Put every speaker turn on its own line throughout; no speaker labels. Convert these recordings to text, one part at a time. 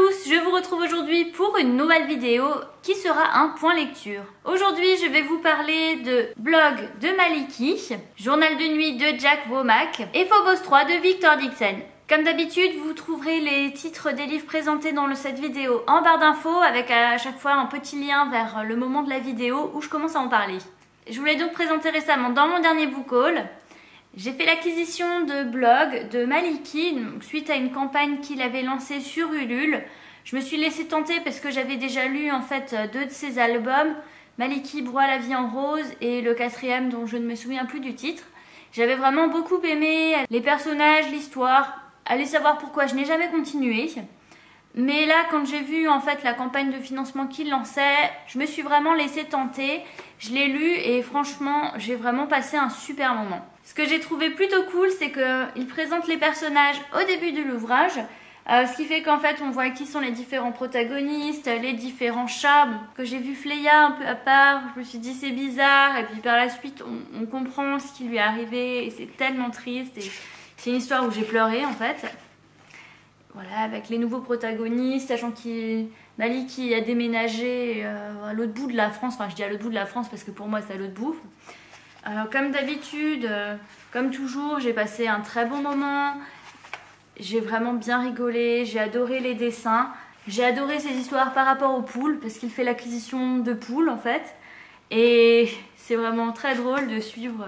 tous, je vous retrouve aujourd'hui pour une nouvelle vidéo qui sera un point lecture. Aujourd'hui, je vais vous parler de Blog de Maliki, Journal de nuit de Jack Womack et Phobos 3 de Victor Dixon. Comme d'habitude, vous trouverez les titres des livres présentés dans cette vidéo en barre d'infos avec à chaque fois un petit lien vers le moment de la vidéo où je commence à en parler. Je vous l'ai donc présenté récemment dans mon dernier book haul. J'ai fait l'acquisition de Blog de Maliki suite à une campagne qu'il avait lancée sur Ulule. Je me suis laissée tenter parce que j'avais déjà lu en fait 2 de ses albums, Maliki broie la vie en rose et le 4e dont je ne me souviens plus du titre. J'avais vraiment beaucoup aimé les personnages, l'histoire. Allez savoir pourquoi je n'ai jamais continué. Mais là, quand j'ai vu en fait la campagne de financement qu'il lançait, je me suis vraiment laissée tenter. Je l'ai lu et franchement, j'ai vraiment passé un super moment. Ce que j'ai trouvé plutôt cool, c'est qu'il présente les personnages au début de l'ouvrage. Ce qui fait qu'en fait, on voit qui sont les différents protagonistes, les différents chats. Bon, que j'ai vu Fleya un peu à part, je me suis dit c'est bizarre. Et puis par la suite, on comprend ce qui lui est arrivé et c'est tellement triste. Et c'est une histoire où j'ai pleuré en fait. Voilà, avec les nouveaux protagonistes, sachant que Maliki a déménagé à l'autre bout de la France. Enfin, je dis à l'autre bout de la France parce que pour moi, c'est à l'autre bout. Comme d'habitude, comme toujours, j'ai passé un très bon moment. J'ai vraiment bien rigolé, j'ai adoré les dessins. J'ai adoré ces histoires par rapport aux poules, parce qu'il fait l'acquisition de poules en fait. Et c'est vraiment très drôle de suivre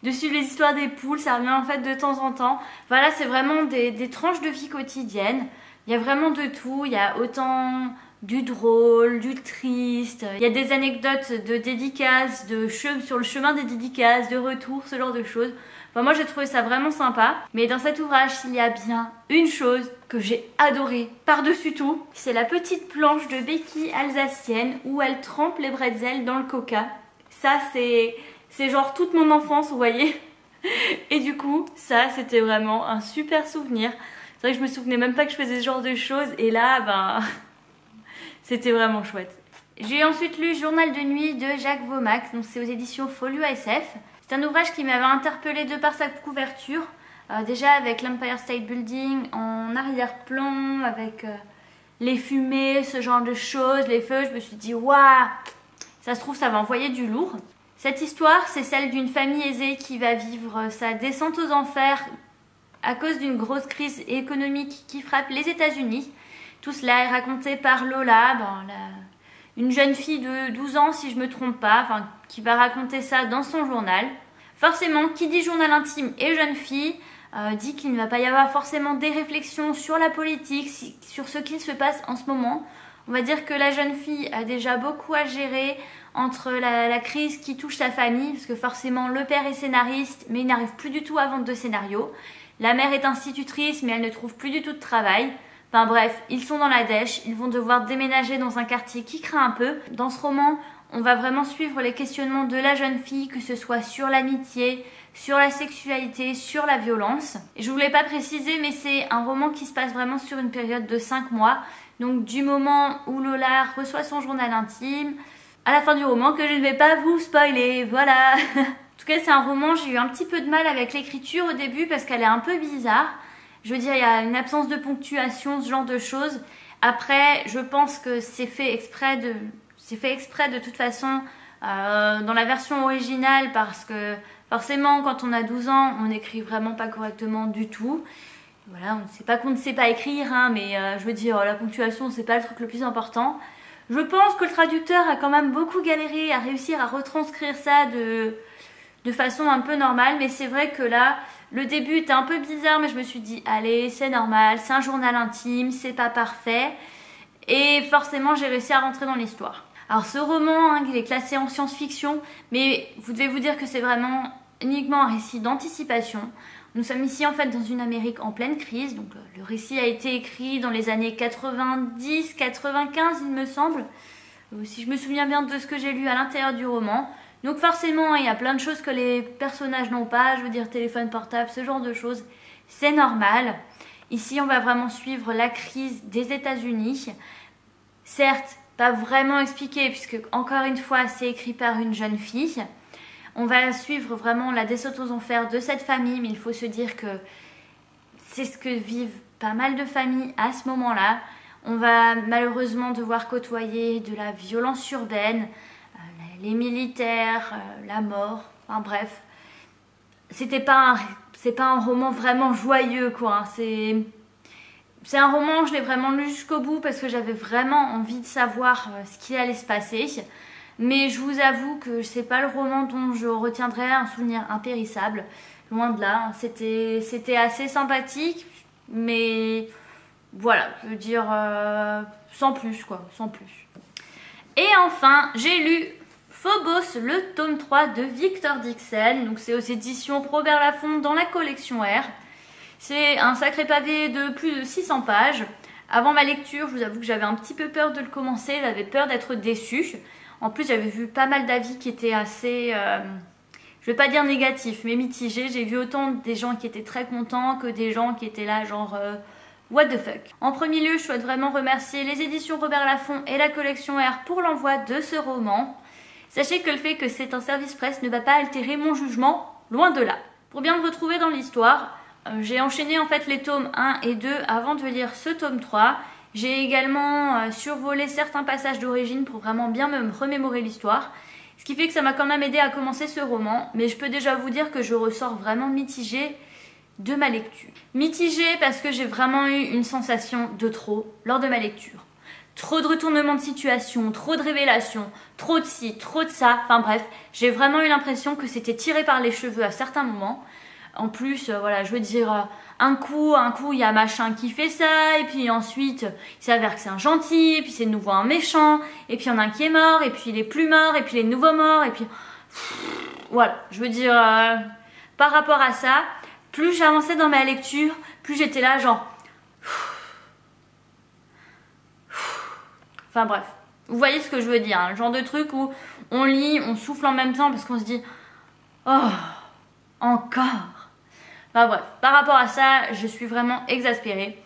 les histoires des poules, ça revient en fait de temps en temps. Voilà, c'est vraiment des tranches de vie quotidienne. Il y a vraiment de tout, il y a autant du drôle, du triste. Il y a des anecdotes de dédicaces, sur le chemin des dédicaces, de retour, ce genre de choses. Enfin, moi j'ai trouvé ça vraiment sympa. Mais dans cet ouvrage, s'il y a bien une chose que j'ai adorée par-dessus tout, c'est la petite planche de Becky alsacienne où elle trempe les bretzels dans le coca. Ça c'est genre toute mon enfance, vous voyez. Et du coup, ça, c'était vraiment un super souvenir. C'est vrai que je me souvenais même pas que je faisais ce genre de choses. Et là, ben, c'était vraiment chouette. J'ai ensuite lu Journal de nuit de Jack Womack. Donc c'est aux éditions Folio SF. C'est un ouvrage qui m'avait interpellée de par sa couverture. Déjà avec l'Empire State Building en arrière-plan, avec les fumées, ce genre de choses, les feux. Je me suis dit, waouh, ça se trouve, ça va envoyer du lourd. Cette histoire, c'est celle d'une famille aisée qui va vivre sa descente aux enfers à cause d'une grosse crise économique qui frappe les États-Unis. Tout cela est raconté par Lola, une jeune fille de 12 ans si je ne me trompe pas, qui va raconter ça dans son journal. Forcément, qui dit journal intime et jeune fille, dit qu'il ne va pas y avoir forcément des réflexions sur la politique, sur ce qu'il se passe en ce moment. On va dire que la jeune fille a déjà beaucoup à gérer entre la crise qui touche sa famille, parce que forcément le père est scénariste, mais il n'arrive plus du tout à vendre de scénario. La mère est institutrice, mais elle ne trouve plus du tout de travail. Enfin bref, ils sont dans la dèche, ils vont devoir déménager dans un quartier qui craint un peu. Dans ce roman, on va vraiment suivre les questionnements de la jeune fille, que ce soit sur l'amitié, sur la sexualité, sur la violence. Et je ne voulais pas préciser, mais c'est un roman qui se passe vraiment sur une période de 5 mois. Donc du moment où Lola reçoit son journal intime, à la fin du roman, que je ne vais pas vous spoiler, voilà. En tout cas, c'est un roman, j'ai eu un petit peu de mal avec l'écriture au début parce qu'elle est un peu bizarre. Je veux dire, il y a une absence de ponctuation, ce genre de choses. Après, je pense que c'est fait exprès de toute façon dans la version originale parce que forcément, quand on a 12 ans, on n'écrit vraiment pas correctement du tout. Voilà, c'est pas qu'on ne sait pas écrire, hein, mais je veux dire, la ponctuation, c'est pas le truc le plus important. Je pense que le traducteur a quand même beaucoup galéré à réussir à retranscrire ça de façon un peu normale. Mais c'est vrai que là, le début était un peu bizarre, mais je me suis dit, allez, c'est normal, c'est un journal intime, c'est pas parfait. Et forcément, j'ai réussi à rentrer dans l'histoire. Alors ce roman, hein, il est classé en science-fiction, mais vous devez vous dire que c'est vraiment uniquement un récit d'anticipation. Nous sommes ici en fait dans une Amérique en pleine crise, donc le récit a été écrit dans les années 90-95 il me semble, si je me souviens bien de ce que j'ai lu à l'intérieur du roman. Donc forcément il y a plein de choses que les personnages n'ont pas, je veux dire téléphone portable, ce genre de choses, c'est normal. Ici on va vraiment suivre la crise des États-Unis, certes pas vraiment expliqué puisque encore une fois c'est écrit par une jeune fille. On va suivre vraiment la descente aux enfers de cette famille, mais il faut se dire que c'est ce que vivent pas mal de familles à ce moment-là. On va malheureusement devoir côtoyer de la violence urbaine, les militaires, la mort, enfin bref. C'est pas un roman vraiment joyeux quoi, hein. C'est un roman, je l'ai vraiment lu jusqu'au bout parce que j'avais vraiment envie de savoir ce qui allait se passer. Mais je vous avoue que c'est pas le roman dont je retiendrai un souvenir impérissable. Loin de là, c'était assez sympathique, mais voilà, je veux dire, sans plus quoi, sans plus. Et enfin, j'ai lu Phobos, le tome 3 de Victor Dixon. Donc c'est aux éditions Robert Laffont dans la collection R. C'est un sacré pavé de plus de 600 pages. Avant ma lecture, je vous avoue que j'avais un petit peu peur de le commencer, j'avais peur d'être déçue. En plus, j'avais vu pas mal d'avis qui étaient assez, je vais pas dire négatifs, mais mitigés. J'ai vu autant des gens qui étaient très contents que des gens qui étaient là genre what the fuck. En premier lieu, je souhaite vraiment remercier les éditions Robert Laffont et la collection R pour l'envoi de ce roman. Sachez que le fait que c'est un service presse ne va pas altérer mon jugement, loin de là. Pour bien me retrouver dans l'histoire, j'ai enchaîné en fait les tomes 1 et 2 avant de lire ce tome 3. J'ai également survolé certains passages d'origine pour vraiment bien me remémorer l'histoire. Ce qui fait que ça m'a quand même aidé à commencer ce roman. Mais je peux déjà vous dire que je ressors vraiment mitigée de ma lecture. Mitigée parce que j'ai vraiment eu une sensation de trop lors de ma lecture. Trop de retournements de situation, trop de révélations, trop de ci, trop de ça. Enfin bref, j'ai vraiment eu l'impression que c'était tiré par les cheveux à certains moments. En plus, voilà, je veux dire, un coup, il y a machin qui fait ça, et puis ensuite, il s'avère que c'est un gentil, et puis c'est de nouveau un méchant, et puis il y en a un qui est mort, et puis il est plus mort, et puis il est de nouveau mort, et puis... Voilà, je veux dire, par rapport à ça, plus j'avançais dans ma lecture, plus j'étais là, genre... Enfin bref, vous voyez ce que je veux dire, hein, le genre de truc où on lit, on souffle en même temps, parce qu'on se dit... Oh, encore. Enfin bref, par rapport à ça, je suis vraiment exaspérée.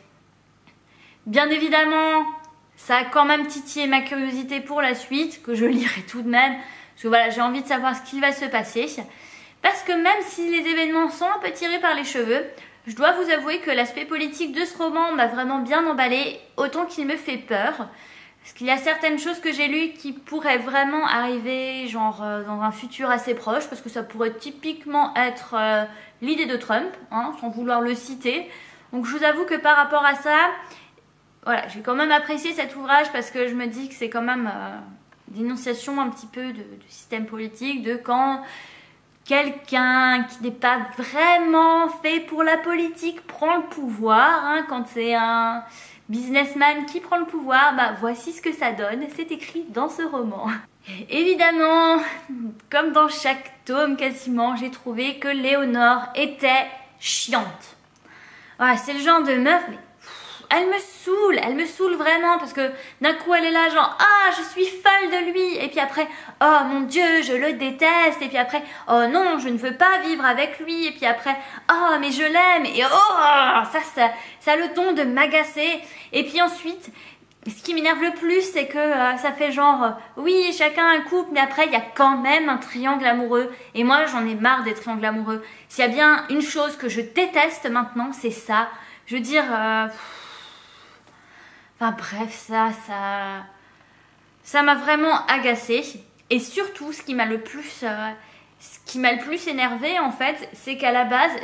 Bien évidemment, ça a quand même titillé ma curiosité pour la suite, que je lirai tout de même. Parce que voilà, j'ai envie de savoir ce qui va se passer. Parce que même si les événements sont un peu tirés par les cheveux, je dois vous avouer que l'aspect politique de ce roman m'a vraiment bien emballé, autant qu'il me fait peur. Parce qu'il y a certaines choses que j'ai lues qui pourraient vraiment arriver genre dans un futur assez proche, parce que ça pourrait typiquement être l'idée de Trump, hein, sans vouloir le citer. Donc je vous avoue que par rapport à ça, voilà, j'ai quand même apprécié cet ouvrage parce que je me dis que c'est quand même dénonciation un petit peu de système politique, de quand quelqu'un qui n'est pas vraiment fait pour la politique prend le pouvoir, hein, quand c'est un... businessman qui prend le pouvoir, bah voici ce que ça donne, c'est écrit dans ce roman. Évidemment, comme dans chaque tome quasiment, j'ai trouvé que Léonore était chiante. Voilà, c'est le genre de meuf, mais elle me saoule vraiment parce que d'un coup elle est là genre ah je suis folle de lui et puis après oh mon dieu je le déteste et puis après oh non je ne veux pas vivre avec lui et puis après oh mais je l'aime et oh ça a le ton de m'agacer et puis ensuite ce qui m'énerve le plus c'est que ça fait genre oui chacun un couple mais après il y a quand même un triangle amoureux et moi j'en ai marre des triangles amoureux. S'il y a bien une chose que je déteste maintenant c'est ça, je veux dire enfin bref, ça m'a vraiment agacée. Et surtout, ce qui m'a le plus énervé en fait, c'est qu'à la base,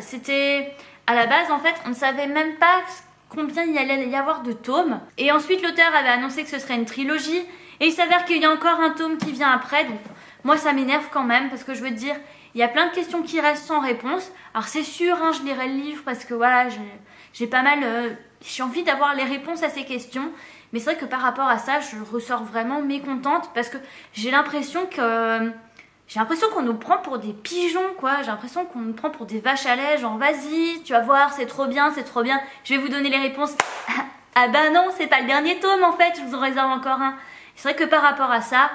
en fait, on ne savait même pas combien il allait y avoir de tomes. Et ensuite, l'auteur avait annoncé que ce serait une trilogie. Et il s'avère qu'il y a encore un tome qui vient après. Donc, moi, ça m'énerve quand même parce que je veux te dire, il y a plein de questions qui restent sans réponse. Alors, c'est sûr, hein, je lirai le livre parce que voilà, j'ai pas mal... j'ai envie d'avoir les réponses à ces questions. Mais c'est vrai que par rapport à ça, je ressors vraiment mécontente parce que j'ai l'impression qu'on nous prend pour des pigeons, quoi. J'ai l'impression qu'on nous prend pour des vaches à lait. Genre, vas-y, tu vas voir, c'est trop bien, je vais vous donner les réponses. Ah bah non, c'est pas le dernier tome en fait, je vous en réserve encore un. C'est vrai que par rapport à ça,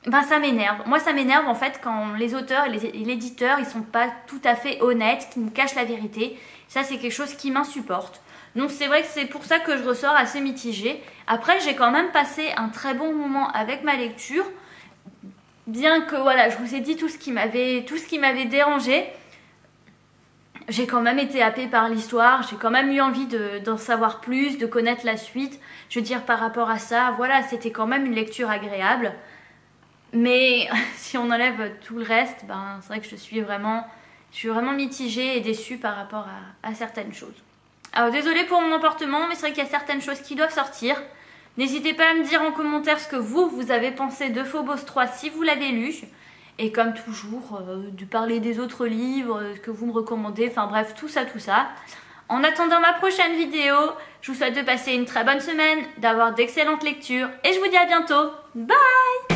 ben ça m'énerve. Moi ça m'énerve en fait quand les auteurs et l'éditeur ils sont pas tout à fait honnêtes, qui nous cachent la vérité. Ça c'est quelque chose qui m'insupporte. Donc c'est vrai que c'est pour ça que je ressors assez mitigée. Après j'ai quand même passé un très bon moment avec ma lecture. Bien que voilà, je vous ai dit tout ce qui m'avait dérangé. j'ai quand même été happée par l'histoire, j'ai quand même eu envie d'en savoir plus, de connaître la suite. Je veux dire, par rapport à ça, voilà, c'était quand même une lecture agréable. Mais si on enlève tout le reste, ben, c'est vrai que je suis vraiment mitigée et déçue par rapport à certaines choses. Alors désolée pour mon emportement, mais c'est vrai qu'il y a certaines choses qui doivent sortir. N'hésitez pas à me dire en commentaire ce que vous avez pensé de Phobos 3 si vous l'avez lu. Et comme toujours, de parler des autres livres, ce que vous me recommandez, enfin bref, tout ça. En attendant ma prochaine vidéo, je vous souhaite de passer une très bonne semaine, d'avoir d'excellentes lectures et je vous dis à bientôt. Bye!